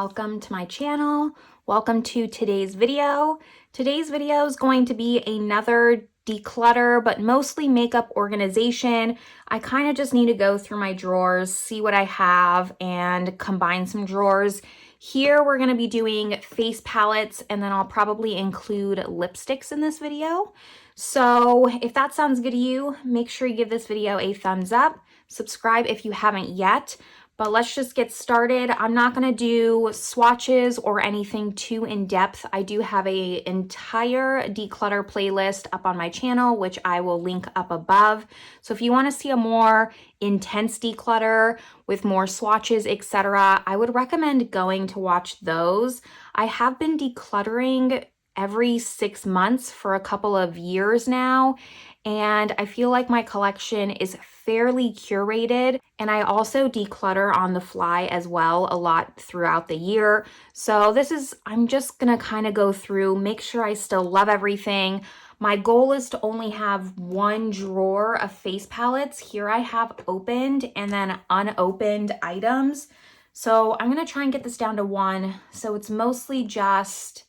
welcome to my channel. Welcome to today's video. Today's video is going to be another declutter, but mostly makeup organization. I kind of just need to go through my drawers, see what I have, and combine some drawers. Here we're going to be doing face palettes, and then I'll probably include lipsticks in this video. So if that sounds good to you, make sure you give this video a thumbs up. Subscribe if you haven't yet. But let's just get started. I'm not going to do swatches or anything too in-depth. I do have an entire declutter playlist up on my channel, which I will link up above. So if you want to see a more intense declutter with more swatches, etc., I would recommend going to watch those. I have been decluttering every 6 months for a couple of years now, and I feel like my collection is fairly curated, and I also declutter on the fly as well a lot throughout the year. So I'm just gonna kind of go through, make sure I still love everything. My goal is to only have one drawer of face palettes. Here I have opened and then unopened items. So I'm gonna try and get this down to one. So it's mostly just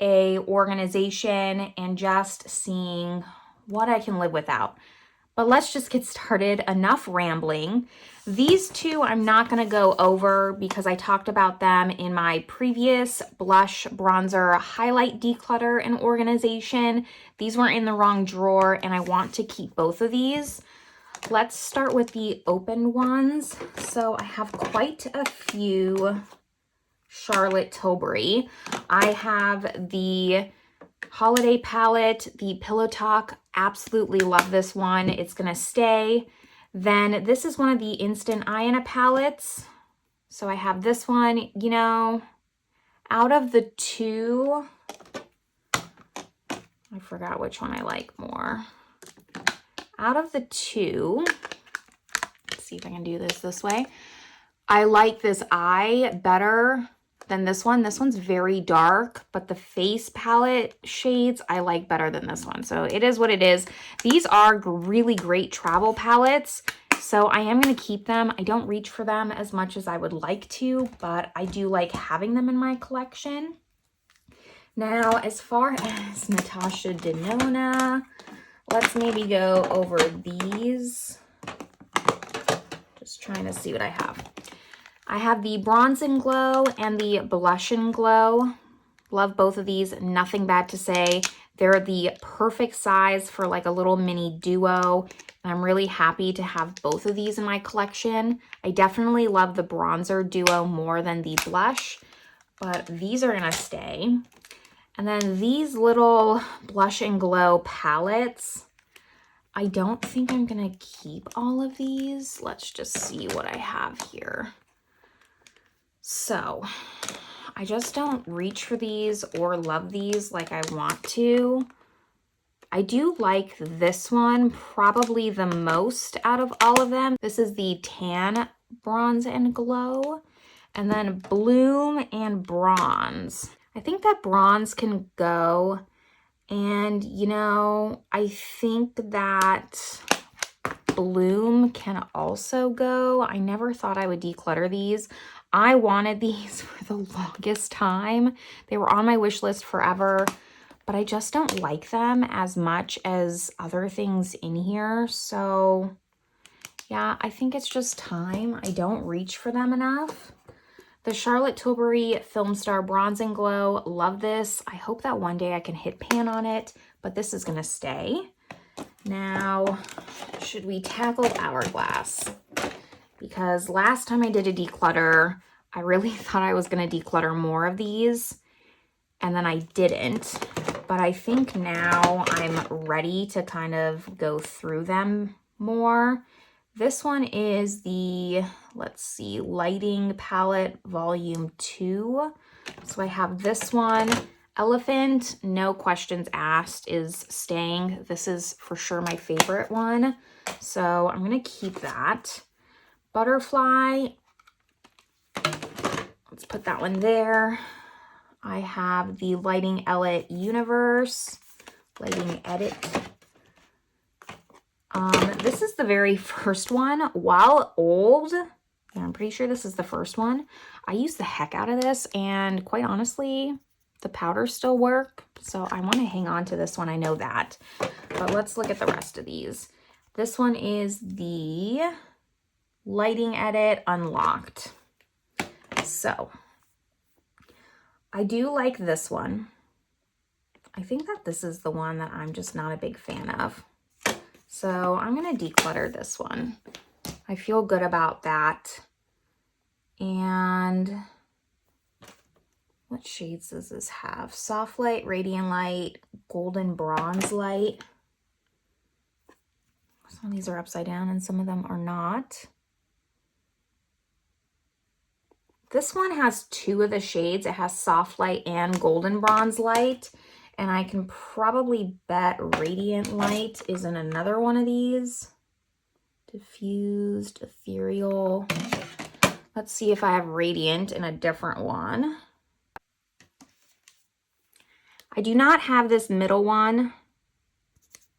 a organization and just seeing what I can live without. But let's just get started. Enough rambling. These two I'm not going to go over because I talked about them in my previous blush bronzer highlight declutter and organization. These were in the wrong drawer and I want to keep both of these. Let's start with the open ones. So I have quite a few Charlotte Tilbury. I have the Holiday palette, the Pillow Talk. Absolutely love this one. It's gonna stay. Then this is one of the Instant Iona palettes. So I have this one. You know, out of the two, I forgot which one I like more. Out of the two, let's see if I can do this way. I like this eye better than this one. This one's very dark, but the face palette shades I like better than this one. So it is what it is. These are really great travel palettes, so I am going to keep them. I don't reach for them as much as I would like to, but I do like having them in my collection. Now, as far as Natasha Denona, let's maybe go over these. Just trying to see what I have. I have the Bronze and Glow and the Blush and Glow. Love both of these. Nothing bad to say. They're the perfect size for like a little mini duo. And I'm really happy to have both of these in my collection. I definitely love the bronzer duo more than the blush, but these are gonna stay. And then these little Blush and Glow palettes. I don't think I'm gonna keep all of these. Let's just see what I have here. So I just don't reach for these or love these like I want to. I do like this one probably the most out of all of them. This is the Tan Bronze and Glow, and then Bloom and Bronze. I think that bronze can go, and you know, I think that Bloom can also go. I never thought I would declutter these. I wanted these for the longest time. They were on my wish list forever, but I just don't like them as much as other things in here. So yeah, I think it's just time. I don't reach for them enough. The Charlotte Tilbury Film Star Bronze and Glow. Love this. I hope that one day I can hit pan on it, but this is gonna stay. Now, should we tackle Hourglass? Because last time I did a declutter, I really thought I was going to declutter more of these, and then I didn't. But I think now I'm ready to kind of go through them more. This one is the, let's see, Lighting Palette Volume 2. So I have this one. Elephant, no questions asked, is staying. This is for sure my favorite one. So I'm going to keep that. Butterfly, let's put that one there. I have the Lighting Edit Universe, Lighting Edit. This is the very first one. While old, Yeah, I'm pretty sure this is the first one. I use the heck out of this, and quite honestly, the powders still work. So I want to hang on to this one. I know that. But let's look at the rest of these. This one is the Lighting Edit Unlocked. So I do like this one. I think that this is the one that I'm just not a big fan of. So I'm going to declutter this one. I feel good about that. And what shades does this have? Soft light, radiant light, golden bronze light. Some of these are upside down and some of them are not. This one has two of the shades. It has soft light and golden bronze light. And I can probably bet radiant light is in another one of these. Diffused, ethereal. Let's see if I have radiant in a different one. I do not have this middle one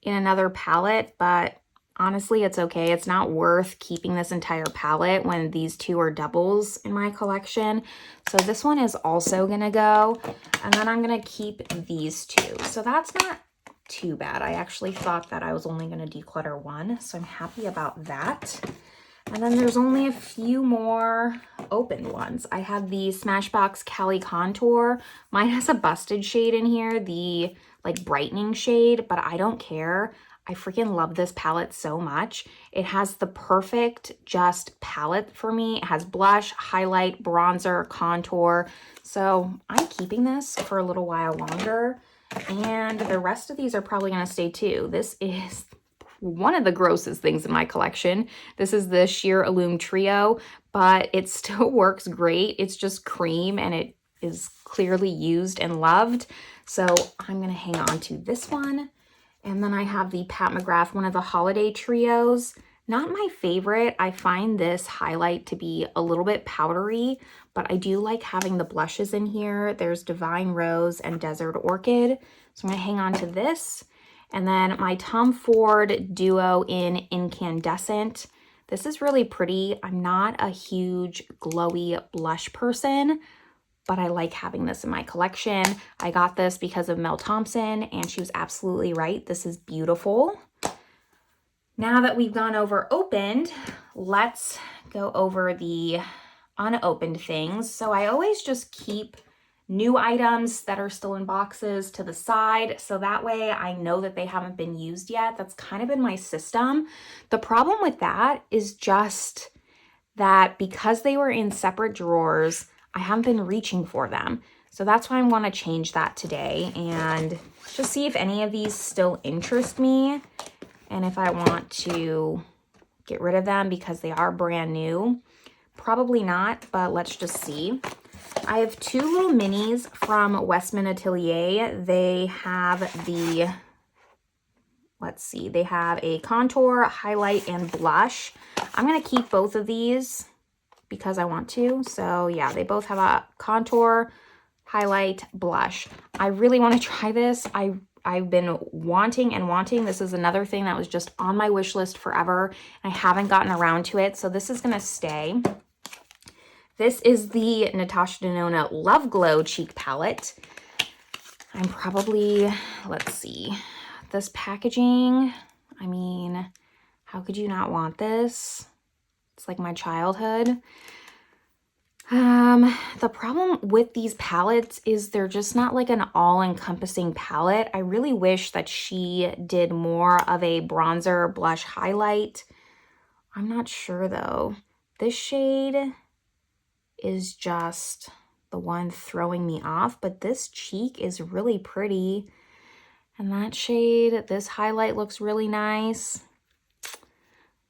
in another palette, but honestly, it's okay. It's not worth keeping this entire palette when these two are doubles in my collection. So this one is also gonna go, and then I'm gonna keep these two. So that's not too bad. I actually thought that I was only gonna declutter one, so I'm happy about that. And then there's only a few more open ones. I have the Smashbox Cali Contour. Mine has a busted shade in here, the like brightening shade, but I don't care. I freaking love this palette so much. It has the perfect just palette for me. It has blush, highlight, bronzer, contour. So I'm keeping this for a little while longer. And the rest of these are probably gonna stay too. This is one of the grossest things in my collection. This is the Sheer Illume Trio, but it still works great. It's just cream and it is clearly used and loved. So I'm gonna hang on to this one. And then I have the Pat McGrath, one of the holiday trios. Not my favorite. I find this highlight to be a little bit powdery, but I do like having the blushes in here. There's Divine Rose and Desert Orchid. So I'm gonna hang on to this. And then my Tom Ford Duo in Incandescent. This is really pretty. I'm not a huge glowy blush person, but I like having this in my collection. I got this because of Mel Thompson, and she was absolutely right. This is beautiful. Now that we've gone over opened, let's go over the unopened things. So I always just keep new items that are still in boxes to the side, so that way I know that they haven't been used yet. That's kind of been my system. The problem with that is just that because they were in separate drawers, I haven't been reaching for them. So that's why I want to change that today and just see if any of these still interest me and if I want to get rid of them because they are brand new. Probably not, but let's just see. I have two little minis from Westman Atelier. They have the, let's see, they have a contour, highlight, and blush. I'm going to keep both of these because I want to. So yeah, they both have a contour, highlight, blush. I really want to try this. I've been wanting and wanting. This is another thing that was just on my wish list forever. And I haven't gotten around to it. So this is going to stay. This is the Natasha Denona Love Glow Cheek Palette. I'm probably, let's see, this packaging, I mean, how could you not want this? It's like my childhood. The problem with these palettes is they're just not like an all-encompassing palette. I really wish that she did more of a bronzer, blush, highlight. I'm not sure though. This shade is just the one throwing me off, but this cheek is really pretty. And that shade, this highlight looks really nice.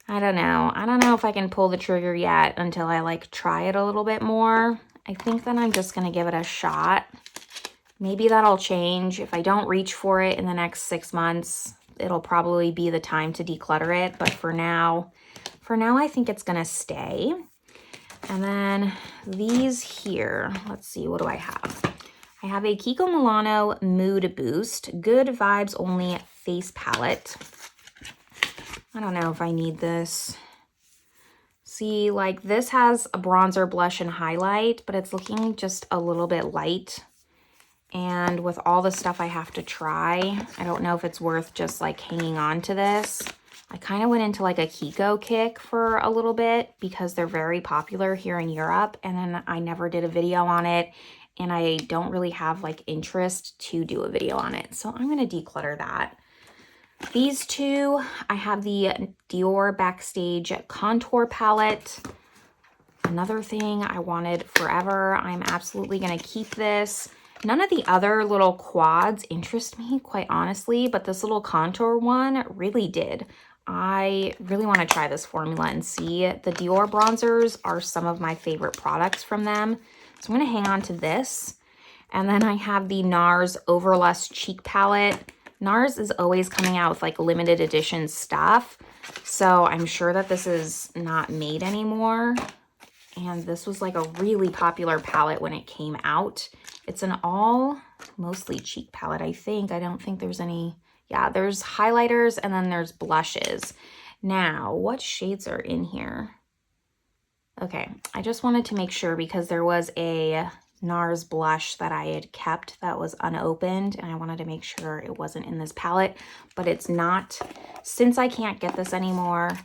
I don't know. I don't know if I can pull the trigger yet until I like try it a little bit more. I think that I'm just gonna give it a shot. Maybe that'll change. If I don't reach for it in the next 6 months, it'll probably be the time to declutter it. But for now I think it's gonna stay. And then these here, let's see, what do I have? I have a Kiko Milano Mood Boost, Good Vibes Only Face Palette. I don't know if I need this. See, like this has a bronzer, blush, and highlight, but it's looking just a little bit light. And with all the stuff I have to try, I don't know if it's worth just like hanging on to this. I kind of went into like a Kiko kick for a little bit because they're very popular here in Europe, and then I never did a video on it, and I don't really have like interest to do a video on it. So I'm going to declutter that. These two, I have the Dior Backstage Contour Palette. Another thing I wanted forever. I'm absolutely going to keep this. None of the other little quads interest me, quite honestly, but this little contour one really did. I really want to try this formula and see. The Dior bronzers are some of my favorite products from them. So I'm going to hang on to this. And then I have the NARS Overlust Cheek Palette. NARS is always coming out with like limited edition stuff. So I'm sure that this is not made anymore. And this was like a really popular palette when it came out. It's an all mostly cheek palette, I think. I don't think there's any, yeah, there's highlighters and then there's blushes. Now, what shades are in here? Okay, I just wanted to make sure because there was a NARS blush that I had kept that was unopened, and I wanted to make sure it wasn't in this palette, but it's not. Since I can't get this anymore,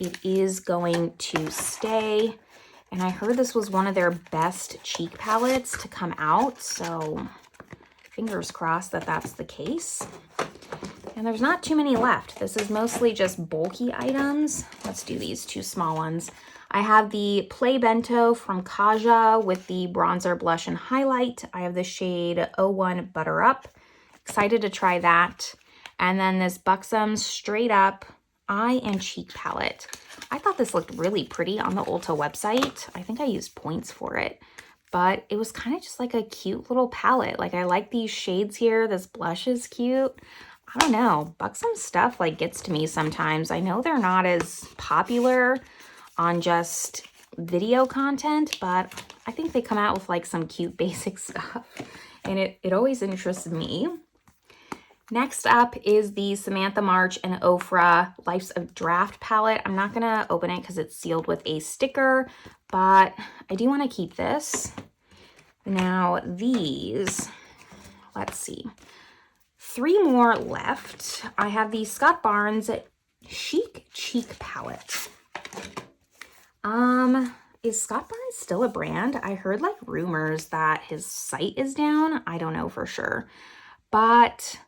it is going to stay. And I heard this was one of their best cheek palettes to come out, so fingers crossed that that's the case. And there's not too many left. This is mostly just bulky items. Let's do these two small ones. I have the Play Bento from Kaja with the bronzer, blush, and highlight. I have the shade 01 Butter Up. Excited to try that. And then this Buxom Straight Up Eye and Cheek Palette. I thought this looked really pretty on the Ulta website. I think I used points for it, but it was kind of just like a cute little palette. Like I like these shades here. This blush is cute. I don't know. Buxom stuff like gets to me sometimes. I know they're not as popular on just video content, but I think they come out with like some cute basic stuff, and it always interests me. Next up is the Samantha March and Ofra Life's a Draft palette. I'm not going to open it because it's sealed with a sticker, but I do want to keep this. Now these, let's see, 3 more left. I have the Scott Barnes Chic Cheek palette. Is Scott Barnes still a brand? I heard like rumors that his site is down. I don't know for sure, but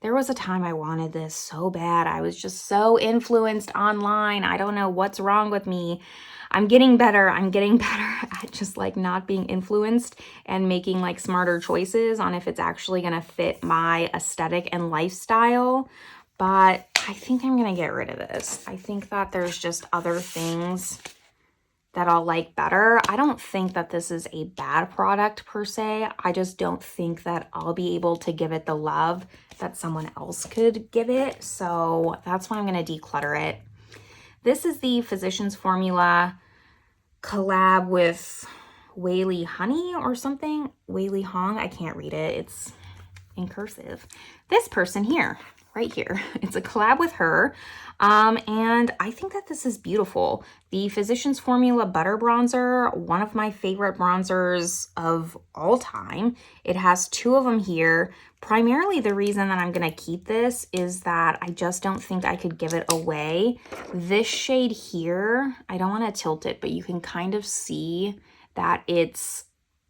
there was a time I wanted this so bad. I was just so influenced online. I don't know what's wrong with me. I'm getting better. I'm getting better at just like not being influenced and making like smarter choices on if it's actually going to fit my aesthetic and lifestyle. But I think I'm going to get rid of this. I think that there's just other things that I'll like better. I don't think that this is a bad product per se. I just don't think that I'll be able to give it the love that someone else could give it. So that's why I'm going to declutter it. This is the Physicians Formula collab with Whaley Honey or something. Whaley Hong. I can't read it. It's in cursive. This person here, right here. It's a collab with her. And I think that this is beautiful. The Physicians Formula Butter Bronzer, one of my favorite bronzers of all time. It has 2 of them here. Primarily the reason that I'm going to keep this is that I just don't think I could give it away. This shade here, I don't want to tilt it, but you can kind of see that it's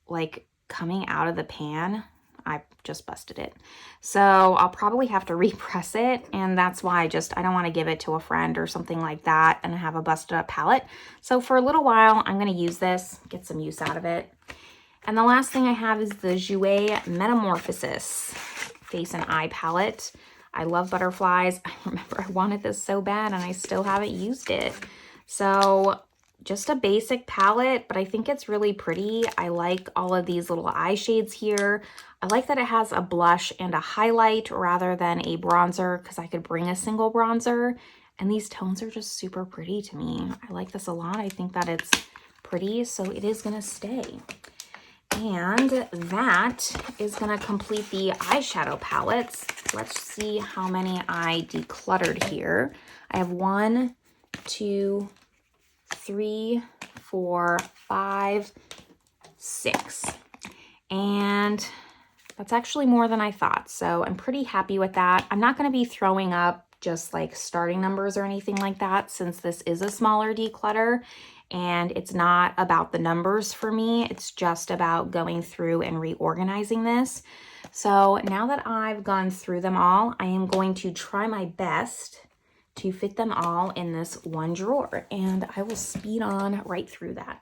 like coming out of the pan. I just busted it. So I'll probably have to repress it, and that's why I don't want to give it to a friend or something like that and have a busted up palette. So for a little while, I'm going to use this, get some use out of it. And the last thing I have is the Jouer Metamorphosis Face and Eye Palette. I love butterflies. I remember I wanted this so bad and I still haven't used it. So just a basic palette, but I think it's really pretty. I like all of these little eye shades here. I like that it has a blush and a highlight rather than a bronzer because I could bring a single bronzer. And these tones are just super pretty to me. I like this a lot. I think that it's pretty, so it is going to stay. And that is going to complete the eyeshadow palettes. Let's see how many I decluttered here. I have 1, 2, 3, 4, 5, 6. And that's actually more than I thought. So I'm pretty happy with that. I'm not going to be throwing up just like starting numbers or anything like that, since this is a smaller declutter and it's not about the numbers for me. It's just about going through and reorganizing this. So now that I've gone through them all, I am going to try my best to fit them all in this one drawer, and I will speed on right through that.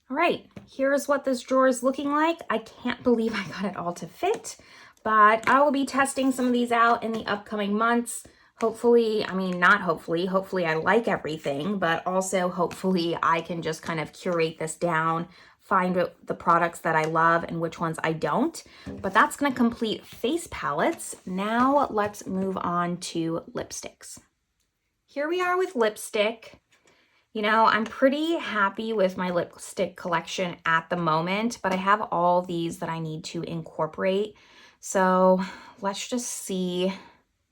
All right, here's what this drawer is looking like. I can't believe I got it all to fit, but I will be testing some of these out in the upcoming months. Hopefully, I mean, not hopefully, hopefully I like everything, but also hopefully I can just kind of curate this down, find the products that I love and which ones I don't. But that's gonna complete face palettes. Now let's move on to lipsticks. Here we are with lipstick. You know, I'm pretty happy with my lipstick collection at the moment, but I have all these that I need to incorporate. So let's just see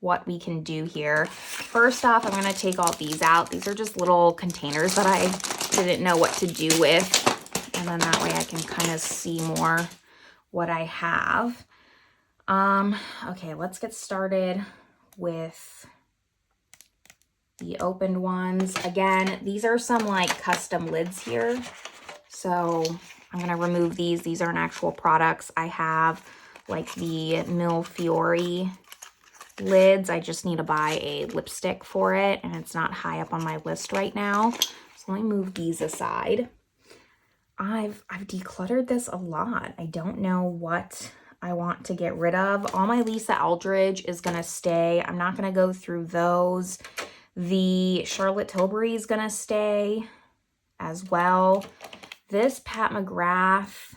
what we can do here. First off, I'm going to take all these out. These are just little containers that I didn't know what to do with. And then that way I can kind of see more what I have. Okay, let's get started with the opened ones. Again, these are some like custom lids here. So I'm going to remove these. These aren't actual products. I have like the Mil Fiori lids. I just need to buy a lipstick for it, and it's not high up on my list right now. So let me move these aside. I've decluttered this a lot. I don't know what I want to get rid of. All my Lisa Eldridge is going to stay. I'm not going to go through those. The Charlotte Tilbury is going to stay as well. This Pat McGrath,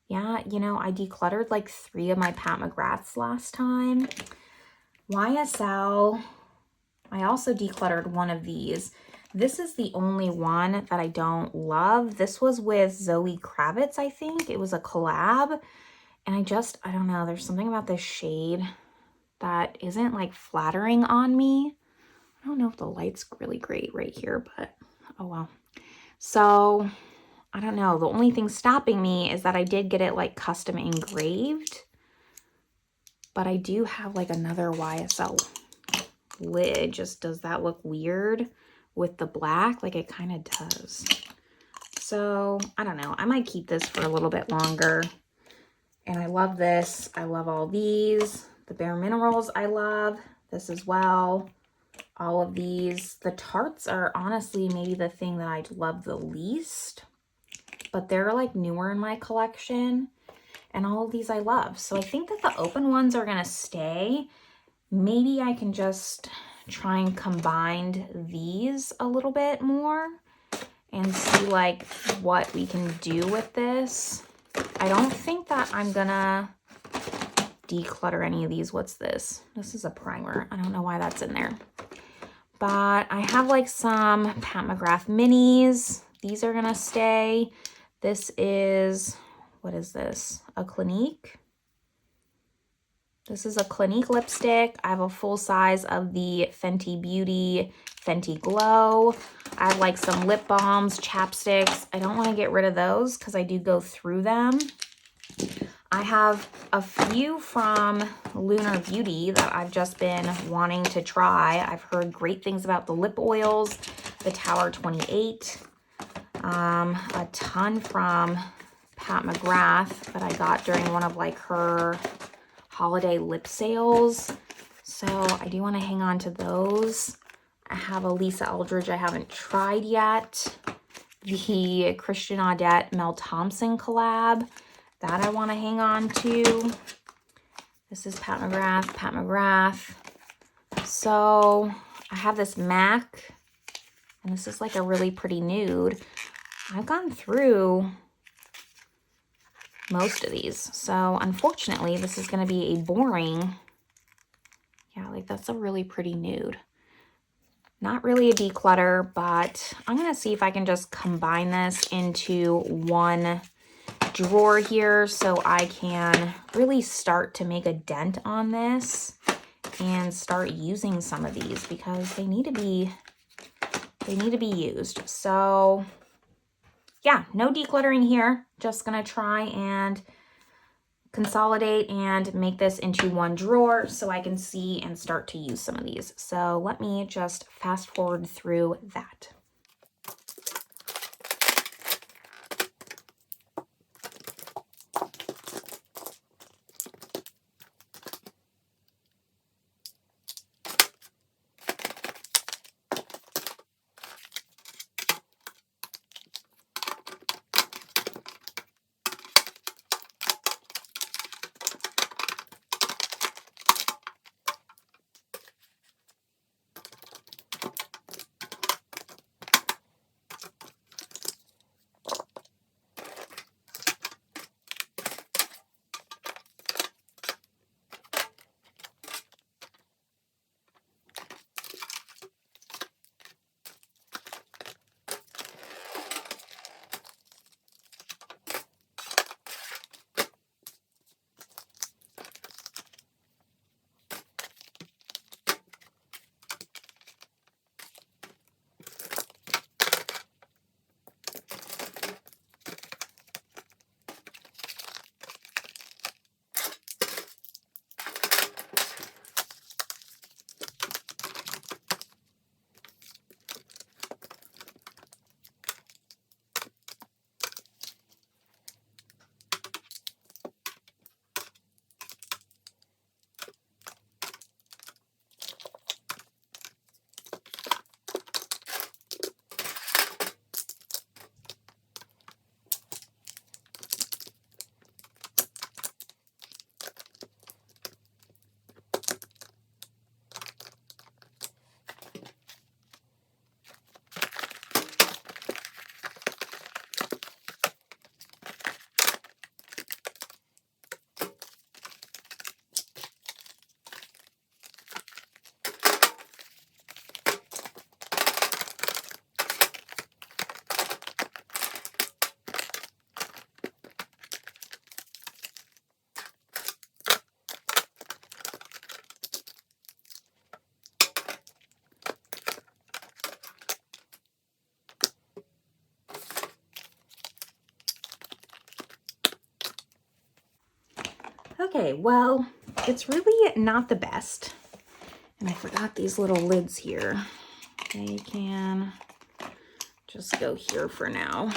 yeah, you know, I decluttered like 3 of my Pat McGraths last time. YSL, I also decluttered one of these. This is the only one that I don't love. This was with Zoe Kravitz, I think. It was a collab. And I don't know, there's something about this shade that isn't like flattering on me. I don't know if the light's really great right here, but oh well. So I don't know. The only thing stopping me is that I did get it like custom engraved, but I do have like another YSL lid. Just does that look weird with the black? Like it kind of does. So I don't know. I might keep this for a little bit longer. And I love this. I love all these. The Bare Minerals I love. This as well. All of these. The Tartes are honestly maybe the thing that I love the least, but they're like newer in my collection, and all of these I love. So I think that the open ones are going to stay. Maybe I can just try and combine these a little bit more and see like what we can do with this. I don't think that I'm gonna declutter any of these. What's this? This is a primer. I don't know why that's in there. But I have like some Pat McGrath minis. These are gonna stay. This is, what is this? A Clinique. This is a Clinique lipstick. I have a full size of the Fenty Beauty Fenty Glow. I have like some lip balms, chapsticks. I don't want to get rid of those because I do go through them. I have a few from Lunar Beauty that I've just been wanting to try. I've heard great things about the lip oils, the Tower 28, a ton from Pat McGrath that I got during one of like her holiday lip sales. So I do want to hang on to those. I have a Lisa Eldridge I haven't tried yet. The Christian Audette Mel Thompson collab, that I want to hang on to. This is Pat McGrath. So I have this MAC, and this is like a really pretty nude. I've gone through most of these. So unfortunately, this is going to be a boring, yeah, like that's a really pretty nude. Not really a declutter, but I'm going to see if I can just combine this into one drawer here so I can really start to make a dent on this and start using some of these because they need to be used. So yeah, no decluttering here. Just going to try and consolidate and make this into one drawer so I can see and start to use some of these. So let me just fast forward through that. Okay, well, it's really not the best. And I forgot these little lids here. They can just go here for now.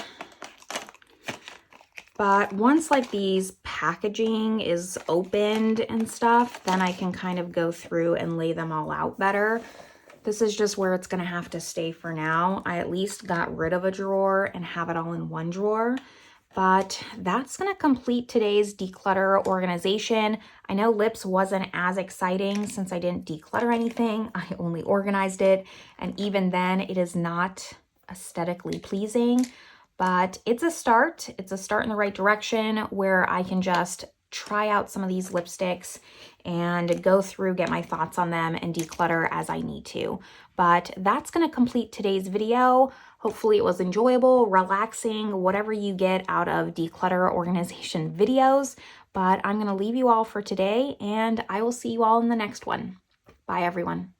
But once like these packaging is opened and stuff, then I can kind of go through and lay them all out better. This is just where it's gonna have to stay for now. I at least got rid of a drawer and have it all in one drawer. But that's going to complete today's declutter organization. I know lips wasn't as exciting since I didn't declutter anything. I only organized it. And even then, it is not aesthetically pleasing. But it's a start. It's a start in the right direction where I can just try out some of these lipsticks and go through, get my thoughts on them, and declutter as I need to. But that's going to complete today's video. Hopefully it was enjoyable, relaxing, whatever you get out of declutter organization videos. But I'm going to leave you all for today, and I will see you all in the next one. Bye, everyone.